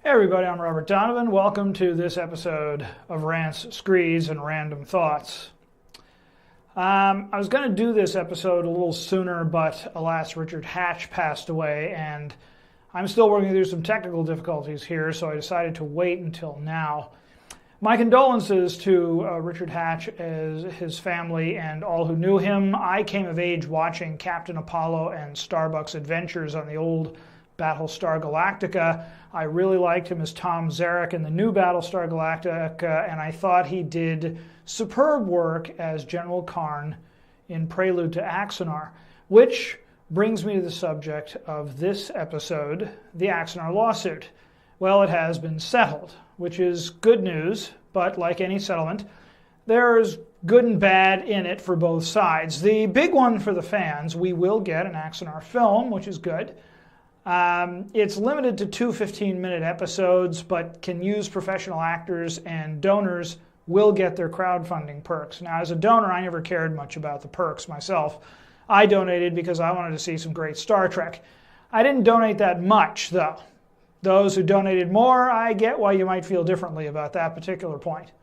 Hey everybody, I'm Robert Donovan. Welcome to this episode of Rants, Screeds, and Random Thoughts. I was going to do this episode a little sooner, but alas, Richard Hatch passed away, and I'm still working through some technical difficulties here, so I decided to wait until now. My condolences to Richard Hatch, his family, and all who knew him. I came of age watching Captain Apollo and Starbuck's adventures on the old Battlestar Galactica. I really liked him as Tom Zarek in the new Battlestar Galactica, and I thought he did superb work as General Karn in Prelude to Axanar, which brings me to the subject of this episode, the Axanar lawsuit. Well, it has been settled, which is good news, but like any settlement, there's good and bad in it for both sides. The big one for the fans, we will get an Axanar film, which is good. It's limited to 2 15-minute episodes, but can use professional actors, and donors will get their crowdfunding perks. Now, as a donor, I never cared much about the perks myself. I donated because I wanted to see some great Star Trek. I didn't donate that much, though. Those who donated more, I get why you might feel differently about that particular point.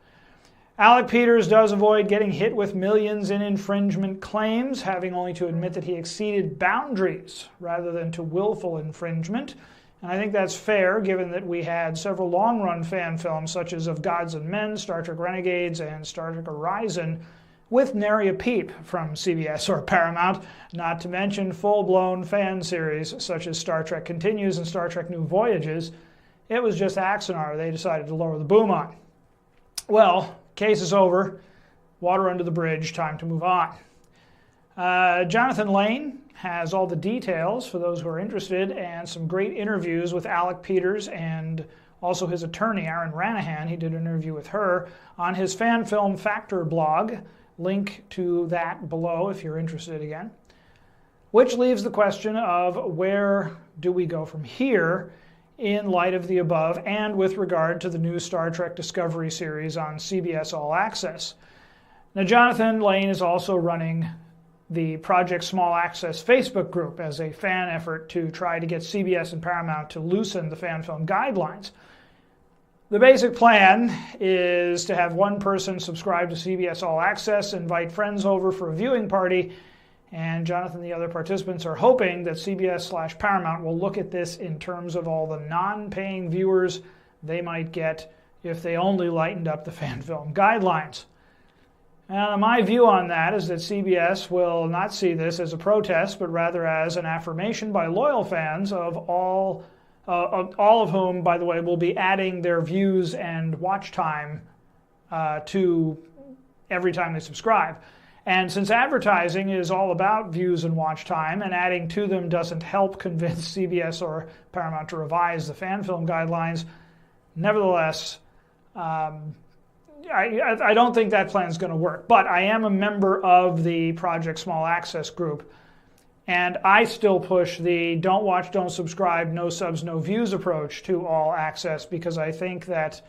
Alec Peters does avoid getting hit with millions in infringement claims, having only to admit that he exceeded boundaries rather than to willful infringement. And I think that's fair, given that we had several long-run fan films, such as Of Gods and Men, Star Trek Renegades, and Star Trek Horizon, with nary a peep from CBS or Paramount, not to mention full-blown fan series, such as Star Trek Continues and Star Trek New Voyages. It was just Axanar they decided to lower the boom on. Well, case is over, water under the bridge, time to move on. Jonathan Lane has all the details for those who are interested, and some great interviews with Alec Peters and also his attorney, Aaron Ranahan. He did an interview with her on his Fan Film Factor blog. Link to that below if you're interested again. Which leaves the question of where do we go from here in light of the above, and with regard to the new Star Trek Discovery series on CBS All Access. Now, Jonathan Lane is also running the Project Small Access Facebook group as a fan effort to try to get CBS and Paramount to loosen the fan film guidelines. The basic plan is to have one person subscribe to CBS All Access, invite friends over for a viewing party, and Jonathan and the other participants are hoping that CBS/Paramount will look at this in terms of all the non-paying viewers they might get if they only lightened up the fan film guidelines. And my view on that is that CBS will not see this as a protest, but rather as an affirmation by loyal fans of all of whom, by the way, will be adding their views and watch time to every time they subscribe. And since advertising is all about views and watch time, and adding to them doesn't help convince CBS or Paramount to revise the fan film guidelines, nevertheless, I don't think that plan is going to work. But I am a member of the Project Small Access group, and I still push the don't watch, don't subscribe, no subs, no views approach to All Access, because I think that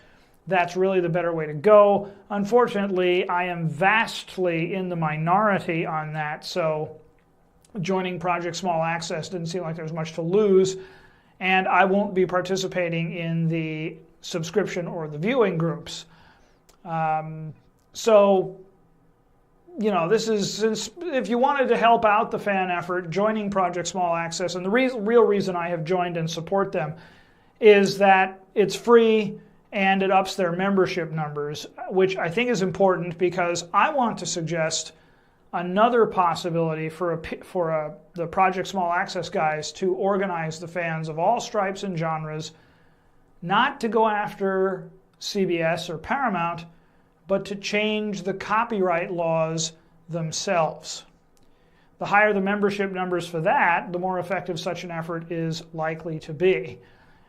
that's really the better way to go. Unfortunately, I am vastly in the minority on that, so joining Project Small Access didn't seem like there was much to lose, and I won't be participating in the subscription or the viewing groups. So, you know, this is, since if you wanted to help out the fan effort, joining Project Small Access, and the real reason I have joined and support them is that it's free, and it ups their membership numbers, which I think is important, because I want to suggest another possibility for the Project Small Access guys to organize the fans of all stripes and genres, not to go after CBS or Paramount, but to change the copyright laws themselves. The higher the membership numbers for that, the more effective such an effort is likely to be.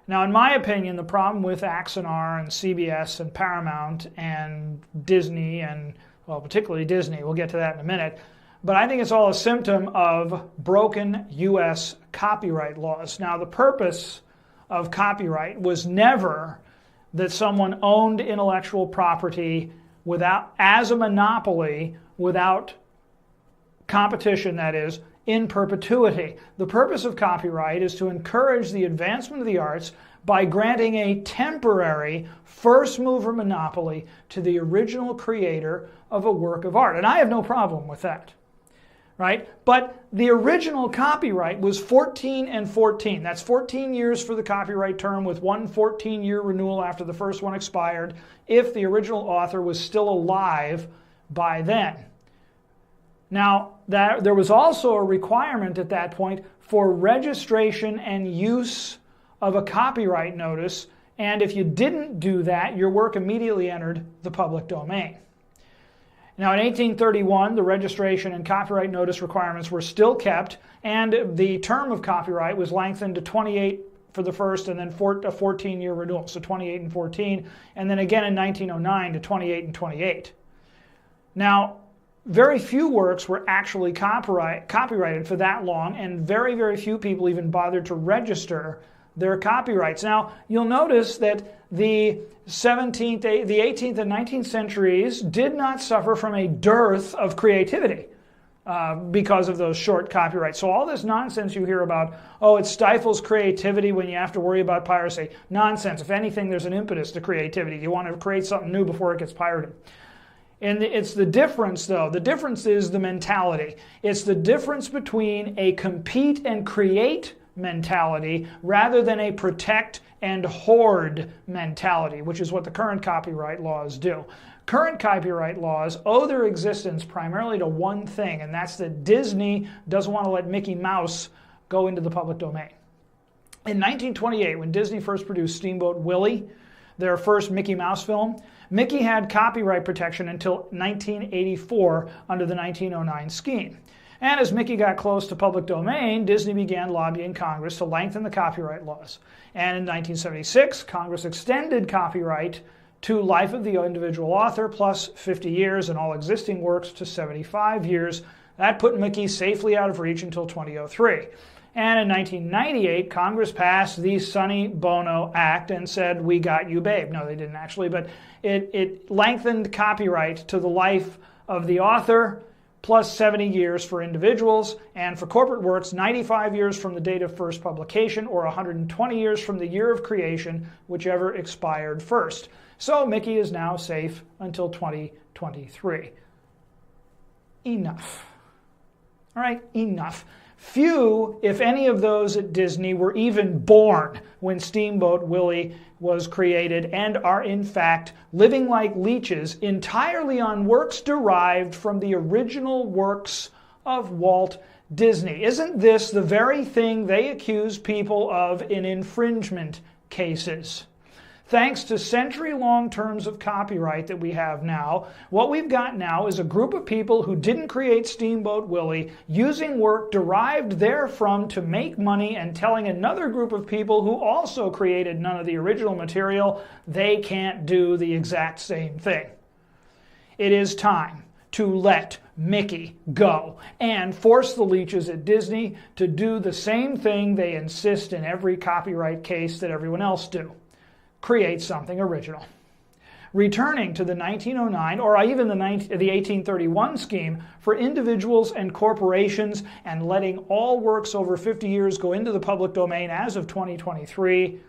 Now, in my opinion, the problem with Axanar and CBS and Paramount and Disney, and, well, particularly Disney, we'll get to that in a minute, but I think it's all a symptom of broken U.S. copyright laws. Now, the purpose of copyright was never that someone owned intellectual property as a monopoly, without competition, that is, in perpetuity. The purpose of copyright is to encourage the advancement of the arts by granting a temporary first mover monopoly to the original creator of a work of art. And I have no problem with that, right? But the original copyright was 14 and 14. That's 14 years for the copyright term with one 14-year renewal after the first one expired if the original author was still alive by then. Now, there was also a requirement at that point for registration and use of a copyright notice, and if you didn't do that, your work immediately entered the public domain. Now, in 1831, the registration and copyright notice requirements were still kept, and the term of copyright was lengthened to 28 for the first and then a 14-year renewal, so 28 and 14, and then again in 1909 to 28 and 28. Now, very few works were actually copyrighted for that long, and very, very few people even bothered to register their copyrights. Now, you'll notice that the 17th, the 18th, and 19th centuries did not suffer from a dearth of creativity because of those short copyrights. So all this nonsense you hear about, oh, it stifles creativity when you have to worry about piracy. Nonsense. If anything, there's an impetus to creativity. You want to create something new before it gets pirated. And it's the difference, though. The difference is the mentality. It's the difference between a compete and create mentality rather than a protect and hoard mentality, which is what the current copyright laws do. Current copyright laws owe their existence primarily to one thing, and that's that Disney doesn't want to let Mickey Mouse go into the public domain. In 1928, when Disney first produced Steamboat Willie, their first Mickey Mouse film, Mickey had copyright protection until 1984 under the 1909 scheme. And as Mickey got close to public domain, Disney began lobbying Congress to lengthen the copyright laws. And in 1976, Congress extended copyright to life of the individual author plus 50 years and all existing works to 75 years. That put Mickey safely out of reach until 2003. And in 1998, Congress passed the Sonny Bono Act and said, we got you, babe. No, they didn't actually, but it lengthened copyright to the life of the author plus 70 years for individuals, and for corporate works, 95 years from the date of first publication or 120 years from the year of creation, whichever expired first. So Mickey is now safe until 2023. Enough. All right, enough. Few, if any of those at Disney, were even born when Steamboat Willie was created and are in fact living like leeches entirely on works derived from the original works of Walt Disney. Isn't this the very thing they accuse people of in infringement cases? Thanks to century-long terms of copyright that we have now, what we've got now is a group of people who didn't create Steamboat Willie using work derived therefrom to make money and telling another group of people who also created none of the original material they can't do the exact same thing. It is time to let Mickey go and force the leeches at Disney to do the same thing they insist in every copyright case that everyone else do. Create something original. Returning to the 1909 or even the 1831 scheme for individuals and corporations and letting all works over 50 years go into the public domain as of 2023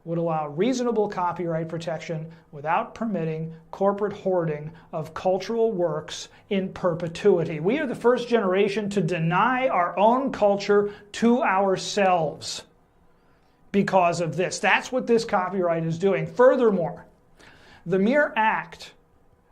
would allow reasonable copyright protection without permitting corporate hoarding of cultural works in perpetuity. We are the first generation to deny our own culture to ourselves because of this. That's what this copyright is doing. Furthermore, the mere act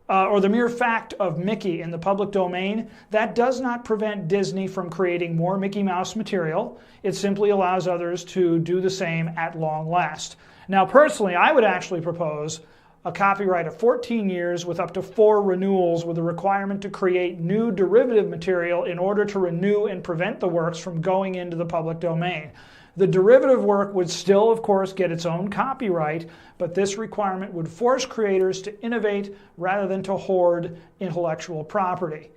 or the mere fact of Mickey in the public domain, that does not prevent Disney from creating more Mickey Mouse material. It simply allows others to do the same at long last. Now, personally, I would actually propose a copyright of 14 years with up to 4 renewals with a requirement to create new derivative material in order to renew and prevent the works from going into the public domain. The derivative work would still, of course, get its own copyright, but this requirement would force creators to innovate rather than to hoard intellectual property.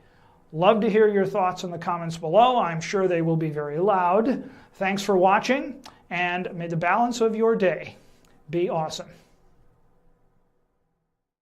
Love to hear your thoughts in the comments below. I'm sure they will be very loud. Thanks for watching, and may the balance of your day be awesome.